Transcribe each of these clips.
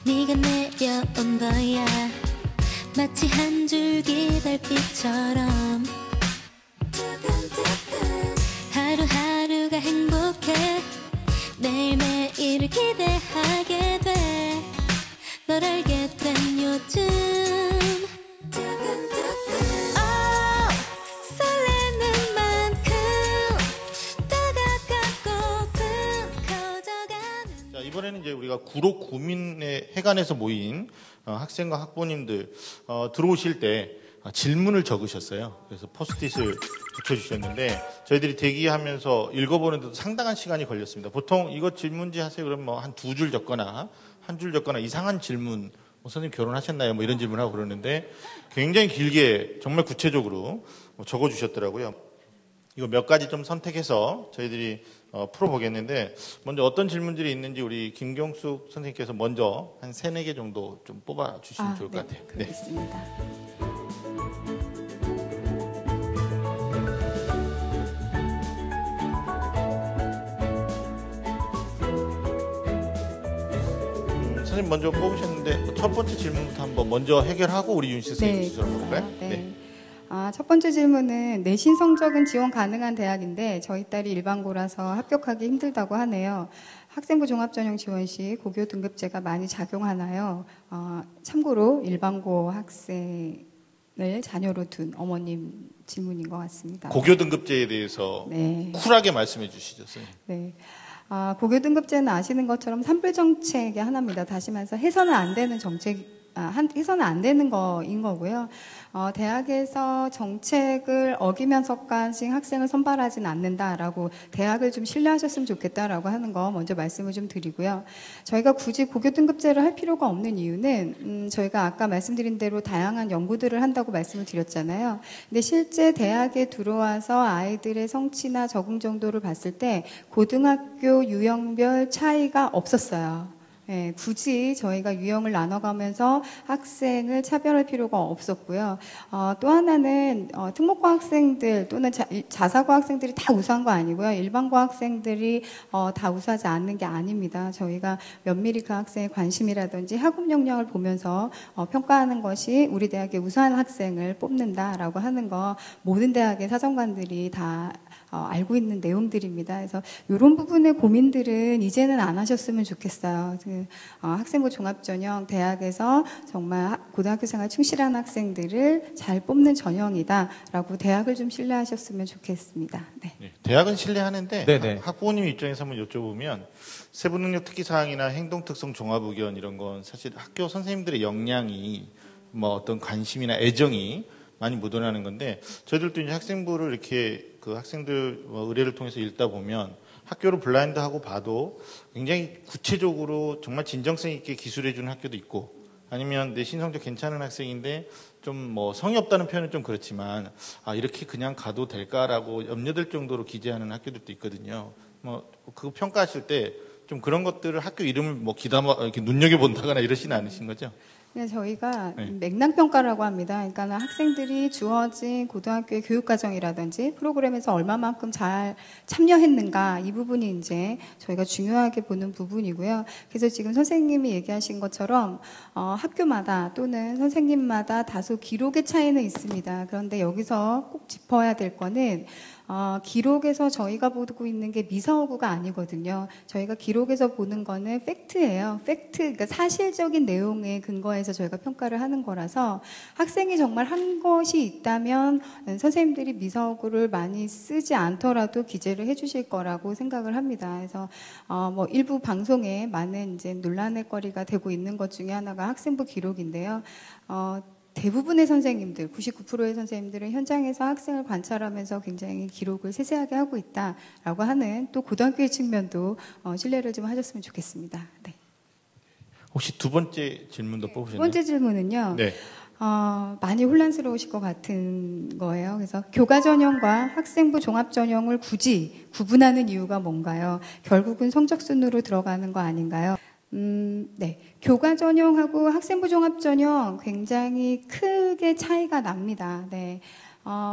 네가 내려온 거야. 마치 한 줄기 달빛처럼 하루하루가 행복해. 매일매일을 기대하게 돼. 널 알게 된 요즘 설레는 만큼 다가가고픈 커져가는. 자, 이번에는 이제 우리가 구로 구민의 회관에서 모인 학생과 학부모님들 들어오실 때 질문을 적으셨어요. 그래서 포스트잇을 붙여주셨는데 저희들이 대기하면서 읽어보는데도 상당한 시간이 걸렸습니다. 보통 이거 질문지 하세요 그러면 뭐 한 두 줄 적거나 한 줄 적거나 이상한 질문, 선생님 결혼하셨나요? 뭐 이런 질문하고 그러는데 굉장히 길게 정말 구체적으로 적어주셨더라고요. 이거 몇 가지 좀 선택해서 저희들이 풀어보겠는데 먼저 어떤 질문들이 있는지 우리 김경숙 선생님께서 먼저 한 3-4개 정도 좀 뽑아주시면 좋을 것 같아요. 그렇습니다. 선생님 먼저 뽑으셨는데 첫 번째 질문부터 한번 먼저 해결하고 우리 윤씨 선생님 수술 한번 볼까요? 첫 번째 질문은 내신 성적은 지원 가능한 대학인데 저희 딸이 일반고라서 합격하기 힘들다고 하네요. 학생부 종합전형 지원 시 고교 등급제가 많이 작용하나요? 참고로 일반고 학생을 자녀로 둔 어머님 질문인 것 같습니다. 고교 등급제에 대해서 쿨하게 말씀해 주시죠, 선생님. 네. 고교 등급제는 아시는 것처럼 산불 정책의 하나입니다. 다시 말해서 해서는 안 되는 해서는 안 되는 거인 거고요. 대학에서 정책을 어기면서까지 학생을 선발하지는 않는다라고 대학을 좀 신뢰하셨으면 좋겠다라고 하는 거 먼저 말씀을 좀 드리고요. 저희가 굳이 고교 등급제를 할 필요가 없는 이유는 저희가 아까 말씀드린 대로 다양한 연구들을 한다고 말씀을 드렸잖아요. 근데 실제 대학에 들어와서 아이들의 성취나 적응 정도를 봤을 때 고등학교 유형별 차이가 없었어요. 굳이 저희가 유형을 나눠가면서 학생을 차별할 필요가 없었고요. 또 하나는 특목고 학생들 또는 자사고 학생들이 다 우수한 거 아니고요. 일반고 학생들이 다 우수하지 않는 게 아닙니다. 저희가 면밀히 그 학생의 관심이라든지 학업 역량을 보면서 평가하는 것이 우리 대학의 우수한 학생을 뽑는다라고 하는 거 모든 대학의 사정관들이 다 알고 있는 내용들입니다. 그래서 이런 부분의 고민들은 이제는 안 하셨으면 좋겠어요. 학생부 종합전형 대학에서 정말 고등학교 생활 충실한 학생들을 잘 뽑는 전형이다라고 대학을 좀 신뢰하셨으면 좋겠습니다. 네. 대학은 신뢰하는데 학부모님 입장에서 한번 여쭤보면 세부능력 특기사항이나 행동특성 종합의견 이런 건 사실 학교 선생님들의 역량이 뭐 어떤 관심이나 애정이 많이 묻어나는 건데 저희들도 이제 학생부를 이렇게 그 학생들 의뢰를 통해서 읽다 보면 학교를 블라인드하고 봐도 굉장히 구체적으로 정말 진정성 있게 기술해주는 학교도 있고 아니면 내신 성적 괜찮은 학생인데 좀 뭐 성의 없다는 표현은 좀 그렇지만 이렇게 그냥 가도 될까라고 염려될 정도로 기재하는 학교들도 있거든요. 뭐 그 평가하실 때 좀 그런 것들을 학교 이름을 뭐 기담아 이렇게 눈여겨 본다거나 이러시는 않으신 거죠? 그냥 저희가 맥락평가라고 합니다. 그러니까 학생들이 주어진 고등학교의 교육과정이라든지 프로그램에서 얼마만큼 잘 참여했는가 이 부분이 이제 저희가 중요하게 보는 부분이고요. 그래서 지금 선생님이 얘기하신 것처럼 학교마다 또는 선생님마다 다소 기록의 차이는 있습니다. 그런데 여기서 꼭 짚어야 될 거는 기록에서 저희가 보고 있는 게 미사오구가 아니거든요. 저희가 기록에서 보는 거는 팩트예요. 팩트, 그러니까 사실적인 내용에 근거해서 저희가 평가를 하는 거라서 학생이 정말 한 것이 있다면 선생님들이 미사오구를 많이 쓰지 않더라도 기재를 해주실 거라고 생각을 합니다. 그래서 뭐 일부 방송에 많은 이제 논란의 거리가 되고 있는 것 중에 하나가 학생부 기록인데요. 대부분의 선생님들, 99%의 선생님들은 현장에서 학생을 관찰하면서 굉장히 기록을 세세하게 하고 있다라고 하는 또 고등학교의 측면도 신뢰를 좀 하셨으면 좋겠습니다. 네. 혹시 두 번째 질문도 뽑으셨나요? 두 번째 질문은요. 많이 혼란스러우실 것 같은 거예요. 그래서 교과 전형과 학생부 종합 전형을 굳이 구분하는 이유가 뭔가요? 결국은 성적 순으로 들어가는 거 아닌가요? 네. 교과 전형하고 학생부 종합 전형 굉장히 크게 차이가 납니다. 네.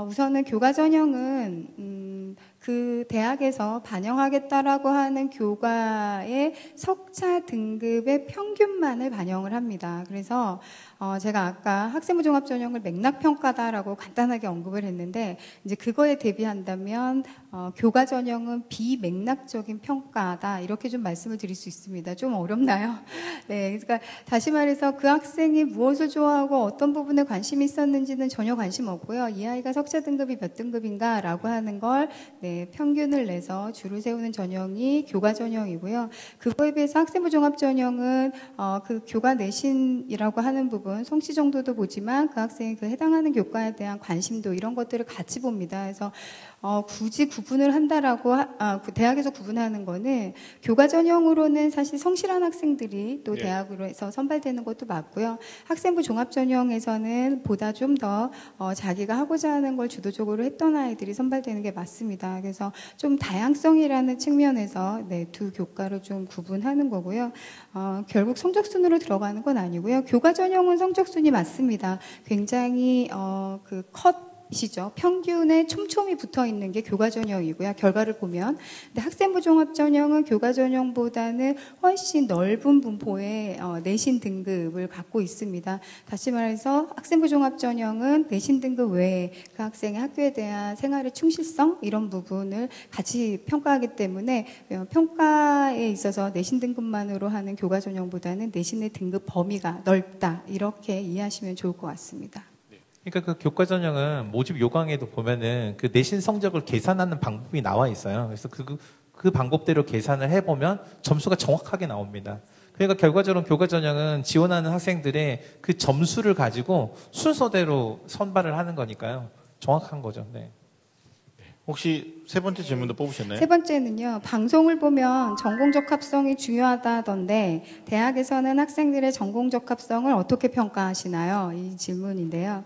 우선은 교과 전형은 그 대학에서 반영하겠다라고 하는 교과의 석차 등급의 평균만을 반영을 합니다. 그래서 제가 아까 학생부 종합 전형을 맥락 평가다라고 간단하게 언급을 했는데 이제 그거에 대비한다면 교과 전형은 비맥락적인 평가다 이렇게 좀 말씀을 드릴 수 있습니다. 좀 어렵나요? 네, 그러니까 다시 말해서 그 학생이 무엇을 좋아하고 어떤 부분에 관심이 있었는지는 전혀 관심 없고요. 이 아이가 석차 등급이 몇 등급인가라고 하는 걸 평균을 내서 줄을 세우는 전형이 교과 전형이고요. 그거에 비해서 학생부 종합 전형은 그 교과 내신이라고 하는 부분 성취 정도도 보지만 그 학생이 그 해당하는 교과에 대한 관심도 이런 것들을 같이 봅니다. 그래서 굳이 구분을 한다라고 대학에서 구분하는 거는 교과 전형으로는 사실 성실한 학생들이 또 대학으로 해서 선발되는 것도 맞고요. 학생부 종합 전형에서는 보다 좀 더 자기가 하고자 하는 걸 주도적으로 했던 아이들이 선발되는 게 맞습니다. 그래서 좀 다양성이라는 측면에서 두 교과를 좀 구분하는 거고요. 결국 성적순으로 들어가는 건 아니고요. 교과 전형은 성적순이 맞습니다. 굉장히 시죠. 평균에 촘촘히 붙어 있는 게 교과 전형이고요. 결과를 보면. 근데 학생부 종합 전형은 교과 전형보다는 훨씬 넓은 분포의 내신 등급을 갖고 있습니다. 다시 말해서 학생부 종합 전형은 내신 등급 외에 그 학생의 학교에 대한 생활의 충실성 이런 부분을 같이 평가하기 때문에 평가에 있어서 내신 등급만으로 하는 교과 전형보다는 내신의 등급 범위가 넓다. 이렇게 이해하시면 좋을 것 같습니다. 그러니까 그 교과 전형은 모집 요강에도 보면은 그 내신 성적을 계산하는 방법이 나와 있어요. 그래서 그 방법대로 계산을 해보면 점수가 정확하게 나옵니다. 그러니까 결과적으로 교과 전형은 지원하는 학생들의 그 점수를 가지고 순서대로 선발을 하는 거니까요. 정확한 거죠. 네. 혹시 세 번째 질문도 뽑으셨나요? 세 번째는요. 방송을 보면 전공 적합성이 중요하다던데 대학에서는 학생들의 전공 적합성을 어떻게 평가하시나요? 이 질문인데요.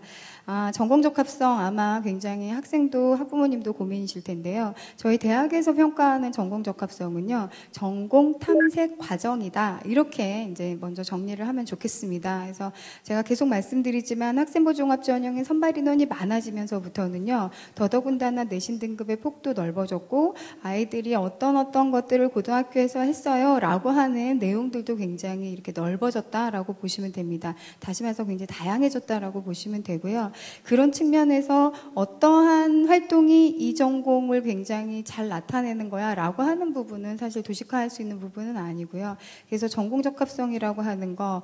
전공 적합성 아마 굉장히 학생도 학부모님도 고민이실 텐데요. 저희 대학에서 평가하는 전공 적합성은요. 전공 탐색 과정이다. 이렇게 이제 먼저 정리를 하면 좋겠습니다. 그래서 제가 계속 말씀드리지만 학생부 종합 전형의 선발 인원이 많아지면서부터는요. 더더군다나 내신 등급의 폭도 넓어졌고 아이들이 어떤 것들을 고등학교에서 했어요. 라고 하는 내용들도 굉장히 이렇게 넓어졌다라고 보시면 됩니다. 다시 말해서 굉장히 다양해졌다라고 보시면 되고요. 그런 측면에서 어떠한 활동이 이 전공을 굉장히 잘 나타내는 거야 라고 하는 부분은 사실 도식화할 수 있는 부분은 아니고요. 그래서 전공 적합성이라고 하는 거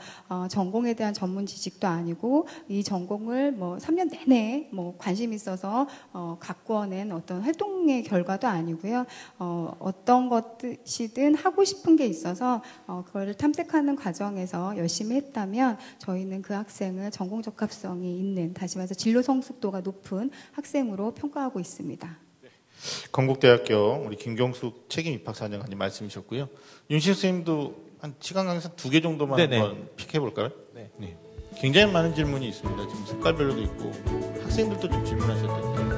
전공에 대한 전문 지식도 아니고 이 전공을 3년 내내 관심 있어서 가꾸어낸 어떤 활동의 결과도 아니고요. 어떤 것이든 하고 싶은 게 있어서 그걸 탐색하는 과정에서 열심히 했다면 저희는 그 학생을 전공 적합성이 있는 다시 말해서 진로 성숙도가 높은 학생으로 평가하고 있습니다. 건국대학교 우리 김경숙 책임 입학사령관님 말씀이셨고요. 윤식 선생님도 한 시간 강사 2개 정도만 한번 픽해 볼까요? 네. 굉장히 많은 질문이 있습니다. 지금 색깔별로도 있고 학생들도 좀 질문하셨던데.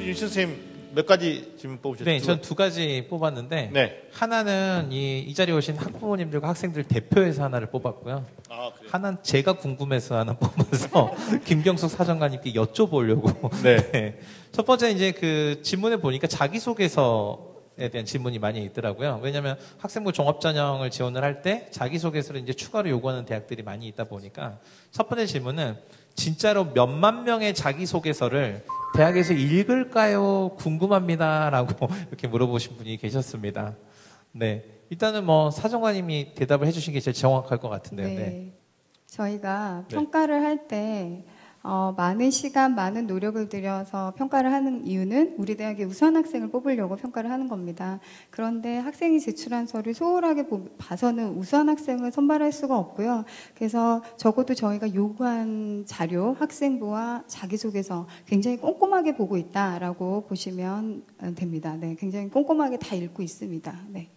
윤식 선생님 몇 가지 질문 뽑으셨죠? 네, 전 2가지 뽑았는데 하나는 이 자리에 오신 학부모님들과 학생들 대표해서 하나를 뽑았고요. 하나는 제가 궁금해서 하나 뽑아서 김경숙 사정관님께 여쭤보려고. 네. 첫 번째 이제 그 질문에 보니까 자기소개서에 대한 질문이 많이 있더라고요. 왜냐하면 학생부 종합전형을 지원을 할 때 자기소개서를 이제 추가로 요구하는 대학들이 많이 있다 보니까 첫 번째 질문은 진짜로 몇만 명의 자기소개서를 대학에서 읽을까요? 궁금합니다라고 이렇게 물어보신 분이 계셨습니다. 네, 일단은 사정관님이 대답을 해주신 게 제일 정확할 것 같은데요. 네. 저희가 평가를 할 때 많은 시간, 많은 노력을 들여서 평가를 하는 이유는 우리 대학의 우수한 학생을 뽑으려고 평가를 하는 겁니다. 그런데 학생이 제출한 서류 소홀하게 봐서는 우수한 학생을 선발할 수가 없고요. 그래서 적어도 저희가 요구한 자료, 학생부와 자기소개서 굉장히 꼼꼼하게 보고 있다라고 보시면 됩니다. 네, 굉장히 꼼꼼하게 다 읽고 있습니다. 네.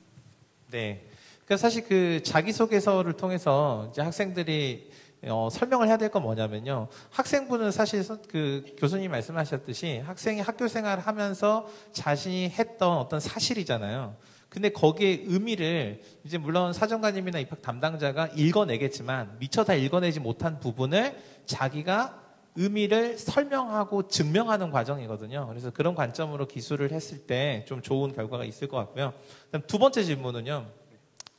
그러니까 사실 그 자기소개서를 통해서 이제 학생들이 설명을 해야 될 건 뭐냐면요. 학생부는 사실 그 교수님 말씀하셨듯이 학생이 학교 생활을 하면서 자신이 했던 어떤 사실이잖아요. 근데 거기에 의미를 이제 물론 사정관님이나 입학 담당자가 읽어내겠지만 미처 다 읽어내지 못한 부분을 자기가 의미를 설명하고 증명하는 과정이거든요. 그래서 그런 관점으로 기술을 했을 때 좀 좋은 결과가 있을 것 같고요. 그다음 두 번째 질문은요.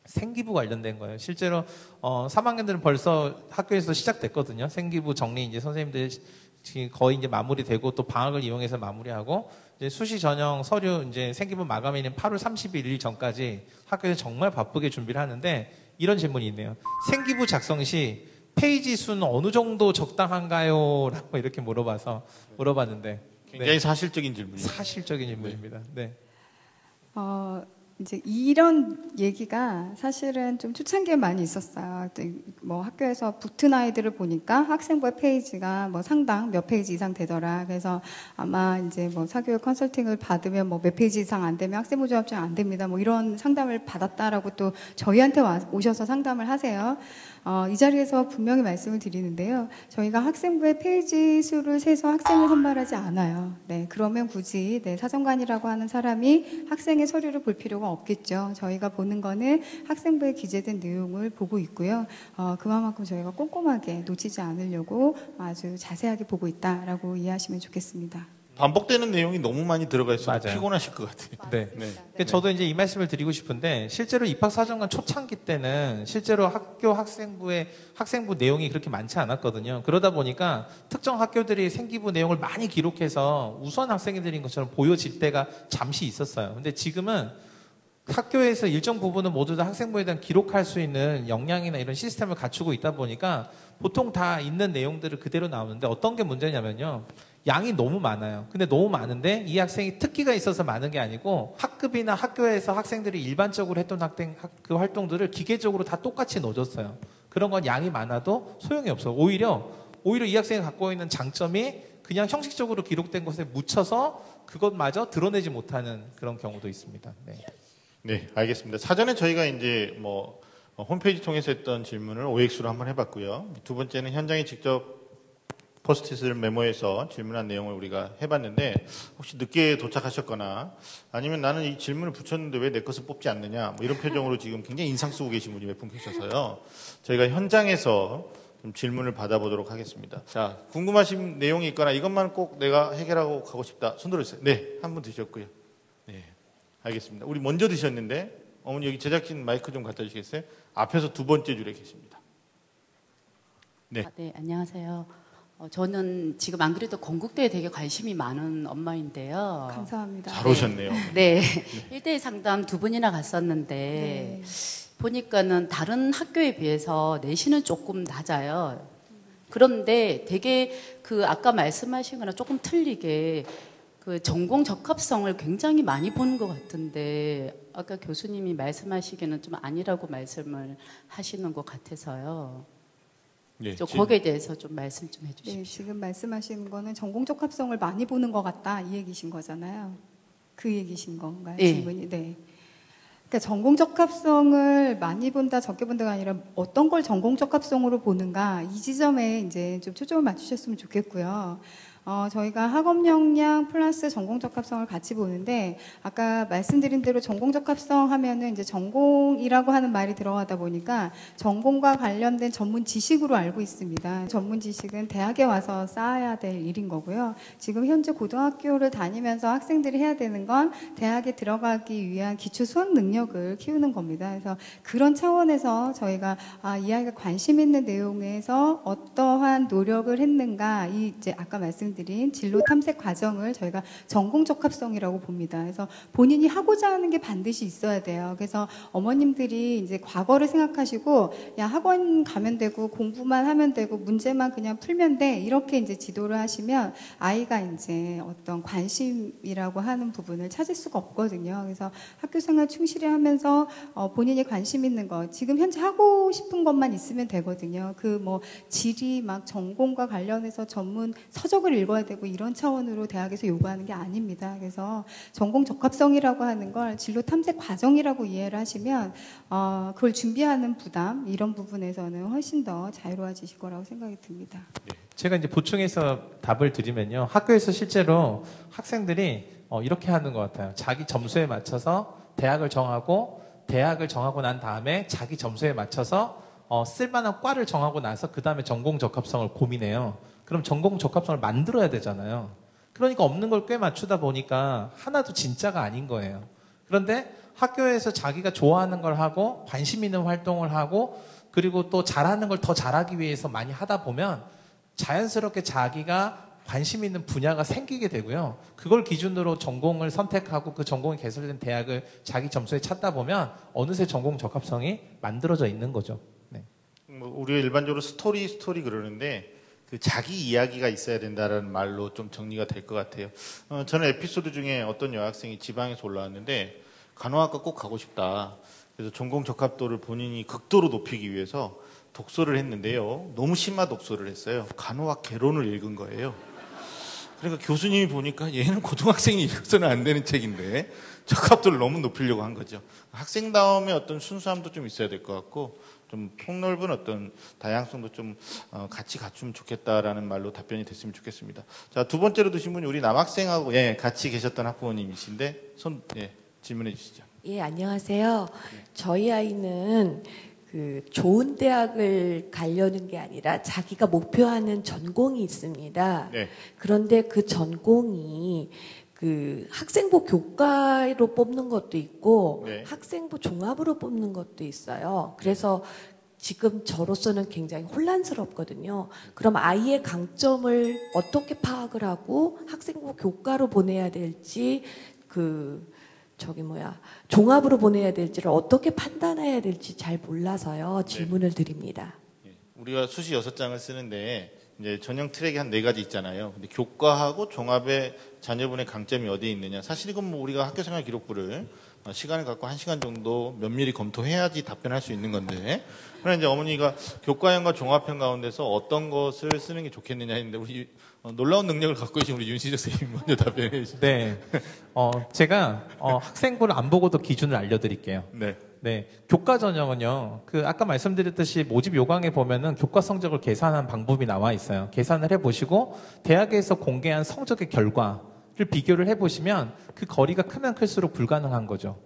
생기부 관련된 거예요. 실제로 3학년들은 벌써 학교에서 시작됐거든요. 생기부 정리 이제 선생님들 지금 거의 이제 마무리되고 또 방학을 이용해서 마무리하고 이제 수시 전형 서류 이제 생기부 마감일인 8월 30일 전까지 학교에서 정말 바쁘게 준비를 하는데 이런 질문이 있네요. 생기부 작성 시 페이지 수는 어느 정도 적당한가요? 라고 이렇게 물어봤는데 굉장히 네. 사실적인 질문이에요. 사실적인 질문입니다. 네. 이제 이런 얘기가 사실은 좀 초창기에 많이 있었어요. 뭐 학교에서 붙은 아이들을 보니까 학생부의 페이지가 뭐 상당 몇 페이지 이상 되더라. 그래서 아마 이제 뭐 사교육 컨설팅을 받으면 뭐 몇 페이지 이상 안 되면 학생부 조합증 안 됩니다. 뭐 이런 상담을 받았다라고 또 저희한테 오셔서 상담을 하세요. 이 자리에서 분명히 말씀을 드리는데요. 저희가 학생부의 페이지 수를 세서 학생을 선발하지 않아요. 네, 그러면 굳이 사정관이라고 하는 사람이 학생의 서류를 볼 필요가 없겠죠. 저희가 보는 거는 학생부에 기재된 내용을 보고 있고요. 그만큼 저희가 꼼꼼하게 놓치지 않으려고 아주 자세하게 보고 있다라고 이해하시면 좋겠습니다. 반복되는 내용이 너무 많이 들어가 있어서 맞아요. 피곤하실 것 같아요. 네. 네. 저도 이제 이 말씀을 드리고 싶은데 실제로 입학사정관 초창기 때는 실제로 학교 학생부 내용이 그렇게 많지 않았거든요. 그러다 보니까 특정 학교들이 생기부 내용을 많이 기록해서 우수한 학생들인 것처럼 보여질 때가 잠시 있었어요. 근데 지금은 학교에서 일정 부분은 모두 다 학생부에 대한 기록할 수 있는 역량이나 이런 시스템을 갖추고 있다 보니까 보통 다 있는 내용들을 그대로 나오는데 어떤 게 문제냐면요. 양이 너무 많아요. 근데 너무 많은데 이 학생이 특기가 있어서 많은 게 아니고 학급이나 학교에서 학생들이 일반적으로 했던 그 활동들을 기계적으로 다 똑같이 넣어줬어요. 그런 건 양이 많아도 소용이 없어요. 오히려 이 학생이 갖고 있는 장점이 그냥 형식적으로 기록된 것에 묻혀서 그것마저 드러내지 못하는 그런 경우도 있습니다. 네. 네, 알겠습니다. 사전에 저희가 이제 뭐 홈페이지 통해서 했던 질문을 OX로 한번 해봤고요. 두 번째는 현장에 직접 포스트잇을 메모해서 질문한 내용을 우리가 해봤는데 혹시 늦게 도착하셨거나 아니면 나는 이 질문을 붙였는데 왜 내 것을 뽑지 않느냐 뭐 이런 표정으로 지금 굉장히 인상 쓰고 계신 분이 몇 분 계셔서요. 저희가 현장에서 좀 질문을 받아보도록 하겠습니다. 자, 궁금하신 내용이 있거나 이것만 꼭 내가 해결하고 가고 싶다. 손 들어주세요. 네, 한 분 드셨고요. 네, 알겠습니다. 우리 먼저 드셨는데 어머니 여기 제작진 마이크 좀 갖다 주시겠어요? 앞에서 두 번째 줄에 계십니다. 네. 네, 안녕하세요. 저는 지금 안 그래도 건국대에 되게 관심이 많은 엄마인데요. 감사합니다. 잘 오셨네요. 네. 1대1 상담 두 분이나 갔었는데 네. 보니까는 다른 학교에 비해서 내신은 조금 낮아요. 그런데 되게 아까 말씀하신 거랑 조금 틀리게 전공 적합성을 굉장히 많이 보는 것 같은데 아까 교수님이 말씀하시기에는 좀 아니라고 말씀을 하시는 것 같아서요. 네, 거기에 대해서 좀 말씀 좀 해주십시오. 네, 지금 말씀하시는 거는 전공 적합성을 많이 보는 것 같다 이 얘기신 거잖아요. 그 얘기신 건가요? 네. 질문이? 네. 그러니까 전공 적합성을 많이 본다, 적게 본다가 아니라 어떤 걸 전공 적합성으로 보는가 이 지점에 이제 좀 초점을 맞추셨으면 좋겠고요. 저희가 학업 역량 플러스 전공 적합성을 같이 보는데 아까 말씀드린 대로 전공 적합성 하면은 이제 전공이라고 하는 말이 들어가다 보니까 전공과 관련된 전문 지식으로 알고 있습니다. 전문 지식은 대학에 와서 쌓아야 될 일인 거고요. 지금 현재 고등학교를 다니면서 학생들이 해야 되는 건 대학에 들어가기 위한 기초 수학 능력을 키우는 겁니다. 그래서 그런 차원에서 저희가 이 아이가 관심 있는 내용에서 어떠한 노력을 했는가 이제 아까 말씀드린 진로 탐색 과정을 저희가 전공 적합성이라고 봅니다. 그래서 본인이 하고자 하는 게 반드시 있어야 돼요. 그래서 어머님들이 이제 과거를 생각하시고 야 학원 가면 되고 공부만 하면 되고 문제만 그냥 풀면 돼 이렇게 이제 지도를 하시면 아이가 이제 어떤 관심이라고 하는 부분을 찾을 수가 없거든요. 그래서 학교 생활 충실히 하면서 본인이 관심 있는 거 지금 현재 하고 싶은 것만 있으면 되거든요. 뭐 지리 막 전공과 관련해서 전문 서적을 읽어야 되고 이런 차원으로 대학에서 요구하는 게 아닙니다. 그래서 전공 적합성이라고 하는 걸 진로 탐색 과정이라고 이해를 하시면 그걸 준비하는 부담 이런 부분에서는 훨씬 더 자유로워지실 거라고 생각이 듭니다. 제가 이제 보충해서 답을 드리면요. 학교에서 실제로 학생들이 이렇게 하는 것 같아요. 자기 점수에 맞춰서 대학을 정하고 난 다음에 자기 점수에 맞춰서 쓸만한 과를 정하고 나서 그 다음에 전공 적합성을 고민해요. 그럼 전공 적합성을 만들어야 되잖아요. 그러니까 없는 걸 꽤 맞추다 보니까 하나도 진짜가 아닌 거예요. 그런데 학교에서 자기가 좋아하는 걸 하고 관심 있는 활동을 하고 그리고 또 잘하는 걸 더 잘하기 위해서 많이 하다 보면 자연스럽게 자기가 관심 있는 분야가 생기게 되고요. 그걸 기준으로 전공을 선택하고 그 전공이 개설된 대학을 자기 점수에 찾다 보면 어느새 전공 적합성이 만들어져 있는 거죠. 네. 우리가 일반적으로 스토리 그러는데 그 자기 이야기가 있어야 된다는 말로 좀 정리가 될 것 같아요. 저는 에피소드 중에 어떤 여학생이 지방에서 올라왔는데 간호학과 꼭 가고 싶다. 그래서 전공 적합도를 본인이 극도로 높이기 위해서 독서를 했는데요. 너무 심화 독서를 했어요. 간호학 개론을 읽은 거예요. 그러니까 교수님이 보니까 얘는 고등학생이 읽어서는 안 되는 책인데 적합도를 너무 높이려고 한 거죠. 학생다움의 어떤 순수함도 좀 있어야 될 것 같고 좀 폭넓은 어떤 다양성도 좀 같이 갖추면 좋겠다라는 말로 답변이 됐으면 좋겠습니다. 자, 두 번째로 드신 분이 우리 남학생하고 같이 계셨던 학부모님이신데 질문해 주시죠. 예, 안녕하세요. 저희 아이는 좋은 대학을 가려는 게 아니라 자기가 목표하는 전공이 있습니다. 네. 그런데 그 전공이 학생부 교과로 뽑는 것도 있고 네. 학생부 종합으로 뽑는 것도 있어요. 그래서 지금 저로서는 굉장히 혼란스럽거든요. 그럼 아이의 강점을 어떻게 파악을 하고 학생부 교과로 보내야 될지 종합으로 보내야 될지를 어떻게 판단해야 될지 잘 몰라서요. 질문을 드립니다. 우리가 수시 6장을 쓰는데 이제 전형 트랙이 한 4가지 있잖아요. 근데 교과하고 종합의 자녀분의 강점이 어디에 있느냐. 사실 이건 우리가 학교생활 기록부를 시간을 갖고 1시간 정도 면밀히 검토해야지 답변할 수 있는 건데. 그러나 이제 어머니가 교과형과 종합형 가운데서 어떤 것을 쓰는 게 좋겠느냐 했는데 우리 놀라운 능력을 갖고 계신 우리 윤시적 선생님 먼저 답변해 주시죠. 네. 제가 학생부를 안 보고도 기준을 알려드릴게요. 네. 교과 전형은요, 아까 말씀드렸듯이 모집 요강에 보면은 교과 성적을 계산한 방법이 나와 있어요. 계산을 해보시고, 대학에서 공개한 성적의 결과를 비교를 해보시면 그 거리가 크면 클수록 불가능한 거죠.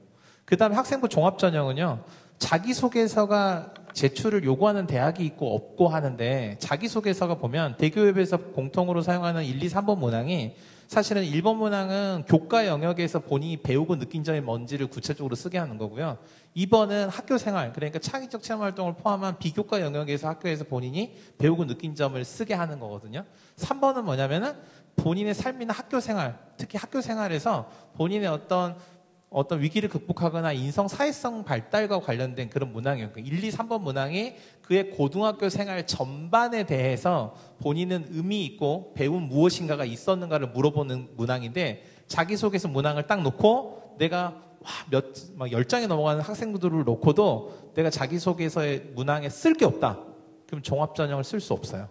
그 다음에 학생부 종합 전형은요, 자기소개서가 제출을 요구하는 대학이 있고 없고 하는데, 자기소개서가 보면 대교협에서 공통으로 사용하는 1, 2, 3번 문항이 사실은 1번 문항은 교과 영역에서 본인이 배우고 느낀 점이 뭔지를 구체적으로 쓰게 하는 거고요. 2번은 학교 생활, 그러니까 창의적 체험 활동을 포함한 비교과 영역에서 학교에서 본인이 배우고 느낀 점을 쓰게 하는 거거든요. 3번은 뭐냐면은 본인의 삶이나 학교 생활, 특히 학교 생활에서 본인의 어떤 위기를 극복하거나 인성 사회성 발달과 관련된 그런 문항이에요. 1, 2, 3번 문항이 그의 고등학교 생활 전반에 대해서 본인은 의미 있고 배운 무엇인가가 있었는가를 물어보는 문항인데, 자기소개서 문항을 딱 놓고 내가 10장에 넘어가는 학생들을 놓고도 내가 자기소개서의 문항에 쓸 게 없다. 그럼 종합전형을 쓸 수 없어요.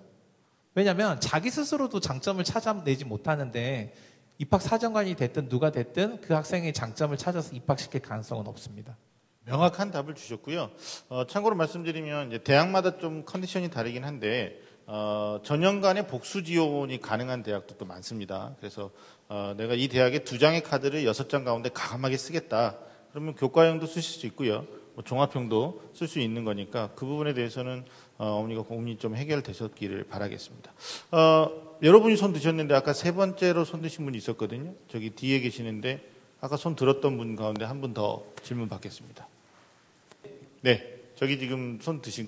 왜냐하면 자기 스스로도 장점을 찾아내지 못하는데 입학사정관이 됐든 누가 됐든 그 학생의 장점을 찾아서 입학시킬 가능성은 없습니다. 명확한 답을 주셨고요. 참고로 말씀드리면 이제 대학마다 좀 컨디션이 다르긴 한데 전형간의 복수 지원이 가능한 대학도 또 많습니다. 그래서 내가 이 대학의 2장의 카드를 6장 가운데 과감하게 쓰겠다. 그러면 교과형도 쓰실 수 있고요. 종합형도 쓸 수 있는 거니까 그 부분에 대해서는 어머니가 고민이 좀 해결되셨기를 바라겠습니다. 여러분이 손 드셨는데 아까 3번째로 손 드신 분이 있었거든요. 저기 뒤에 계시는데 아까 손 들었던 분 가운데 한 분 더 질문 받겠습니다. 네, 저기 지금 손 드신.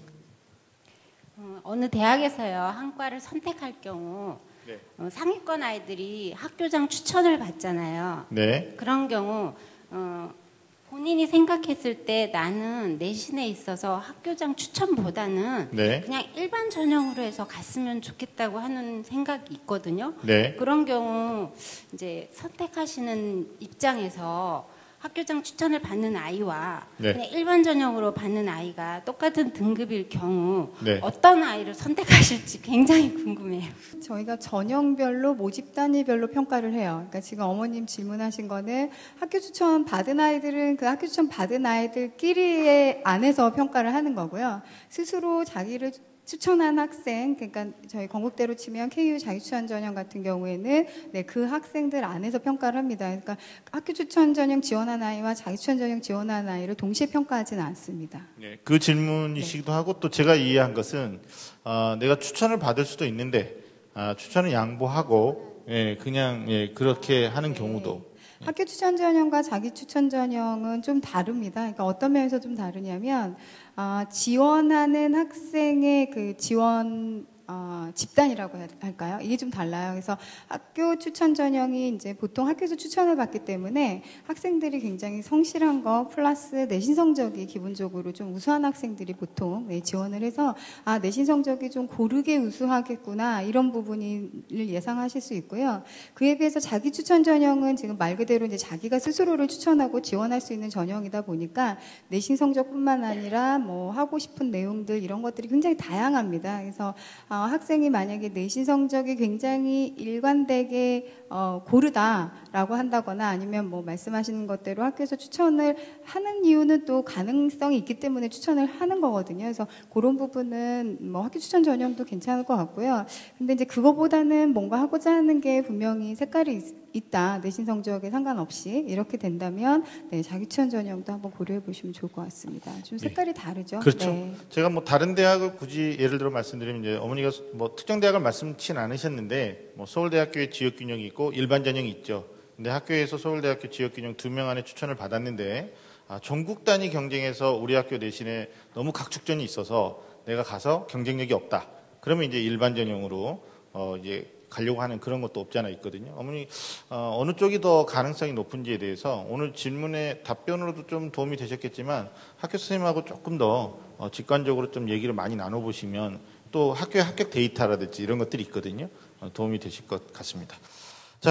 어느 대학에서요 한 과를 선택할 경우 상위권 아이들이 학교장 추천을 받잖아요. 네. 그런 경우 본인이 생각했을 때 나는 내신에 있어서 학교장 추천보다는 그냥 일반 전형으로 해서 갔으면 좋겠다고 하는 생각이 있거든요. 그런 경우 이제 선택하시는 입장에서 학교장 추천을 받는 아이와 그냥 일반 전형으로 받는 아이가 똑같은 등급일 경우 어떤 아이를 선택하실지 굉장히 궁금해요. 저희가 전형별로 모집 단위별로 평가를 해요. 그러니까 지금 어머님 질문하신 거는 학교 추천 받은 아이들은 그 학교 추천 받은 아이들끼리의 안에서 평가를 하는 거고요. 스스로 자기를 추천한 학생, 그러니까 저희 건국대로 치면 KU 자기추천 전형 같은 경우에는 네, 그 학생들 안에서 평가를 합니다. 그러니까 학교 추천 전형 지원한 아이와 자기추천 전형 지원한 아이를 동시에 평가하지는 않습니다. 네, 그 질문이시기도 하고 또 제가 이해한 것은 내가 추천을 받을 수도 있는데 추천을 양보하고 그냥 그렇게 하는 경우도. 학교 추천 전형과 자기 추천 전형은 좀 다릅니다. 그러니까 어떤 면에서 좀 다르냐면 지원하는 학생의 그 지원 집단이라고 할까요? 이게 좀 달라요. 그래서 학교 추천 전형이 이제 보통 학교에서 추천을 받기 때문에 학생들이 굉장히 성실한 거 플러스 내신 성적이 기본적으로 좀 우수한 학생들이 보통 지원을 해서 내신 성적이 좀 고르게 우수하겠구나 이런 부분을 예상하실 수 있고요. 그에 비해서 자기 추천 전형은 지금 말 그대로 이제 자기가 스스로를 추천하고 지원할 수 있는 전형이다 보니까 내신 성적뿐만 아니라 뭐 하고 싶은 내용들 이런 것들이 굉장히 다양합니다. 그래서 학생이 만약에 내신 성적이 굉장히 일관되게 고르다라고 한다거나 아니면 뭐 말씀하시는 것대로 학교에서 추천을 하는 이유는 또 가능성이 있기 때문에 추천을 하는 거거든요. 그래서 그런 부분은 뭐 학교 추천 전형도 괜찮을 것 같고요. 근데 이제 그거보다는 뭔가 하고자 하는 게 분명히 색깔이 있다. 내신 성적에 상관없이 이렇게 된다면 자기 추천 전형도 한번 고려해 보시면 좋을 것 같습니다. 좀 색깔이 다르죠. 그렇죠. 네. 제가 뭐 다른 대학을 굳이 예를 들어 말씀드리면 이제 어머니가 뭐 특정 대학을 말씀치 않으셨는데 뭐 서울대학교의 지역균형이 있고 일반 전형이 있죠. 근데 학교에서 서울대학교 지역균형 2명 안에 추천을 받았는데 전국 단위 경쟁에서 우리 학교 내신에 너무 각축전이 있어서 내가 가서 경쟁력이 없다. 그러면 이제 일반 전형으로 이제 가려고 하는 그런 것도 없지 않아 있거든요. 어머니 어느 쪽이 더 가능성이 높은지에 대해서 오늘 질문의 답변으로도 좀 도움이 되셨겠지만 학교 선생님하고 조금 더 직관적으로 좀 얘기를 많이 나눠보시면 또 학교의 합격 데이터라든지 이런 것들이 있거든요. 도움이 되실 것 같습니다.